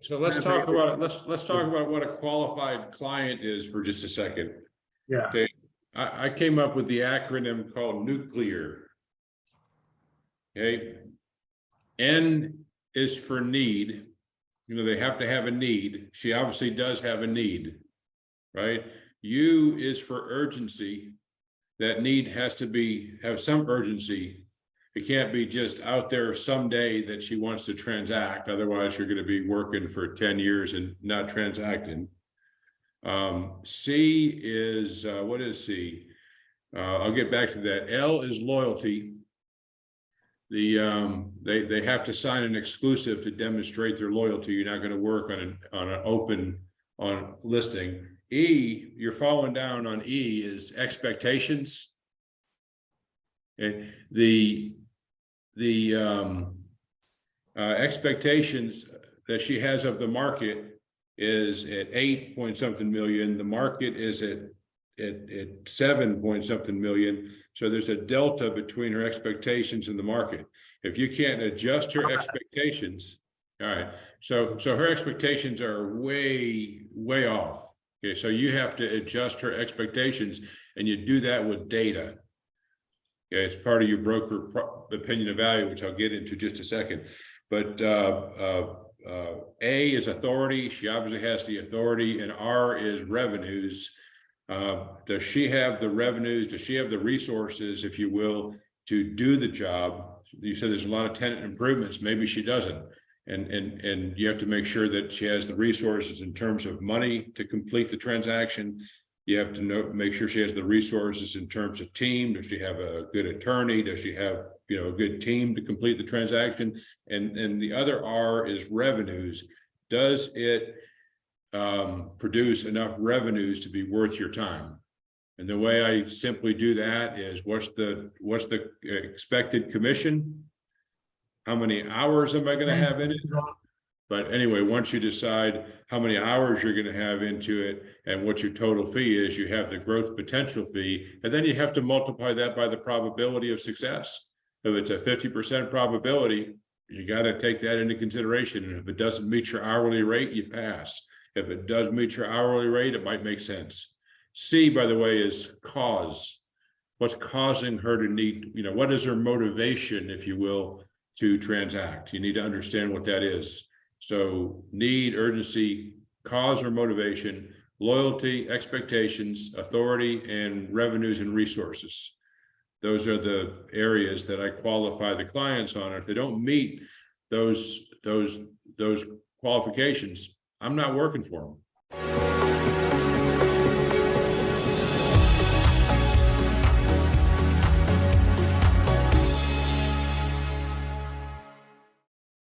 So let's talk about let's talk about what a qualified client is for just a second. Yeah. Okay. I came up with the acronym called nuclear. Okay. N is for need. You know, they have to have a need. She obviously does have a need, right? U is for urgency. That need has to have some urgency. It can't be just out there someday that she wants to transact. Otherwise, you're going to be working for 10 years and not transacting. C is, what is C? I'll get back to that. L is loyalty. They have to sign an exclusive to demonstrate their loyalty. You're not going to work on an open listing. E, you're falling down on E, is expectations. Okay. The expectations that she has of the market is at 8 point something million. The market is at 7 point something million. So there's a delta between her expectations and the market. If you can't adjust her expectations, all right. So her expectations are way off. Okay, so you have to adjust her expectations, and you do that with data. Okay, it's part of your broker opinion of value, which I'll get into just a second. But A is authority. She obviously has the authority, and R is revenues. Does she have the revenues? Does she have the resources, if you will, to do the job? You said there's a lot of tenant improvements. Maybe she doesn't. And you have to make sure that she has the resources in terms of money to complete the transaction. You have to make sure she has the resources in terms of team. Does she have a good attorney? Does she have, you know, a good team to complete the transaction? And the other R is revenues. Does it produce enough revenues to be worth your time? And the way I simply do that is what's the expected commission? How many hours am I going to have in it? But anyway, once you decide how many hours you're going to have into it and what your total fee is, you have the growth potential fee, and then you have to multiply that by the probability of success. If it's a 50% probability, you got to take that into consideration. And if it doesn't meet your hourly rate, you pass. If it does meet your hourly rate, it might make sense. C, by the way, is cause. What's causing her to need, you know, what is her motivation, if you will, to transact? You need to understand what that is. So need, urgency, cause or motivation, loyalty, expectations, authority, and revenues and resources. Those are the areas that I qualify the clients on. If they don't meet those qualifications, I'm not working for them.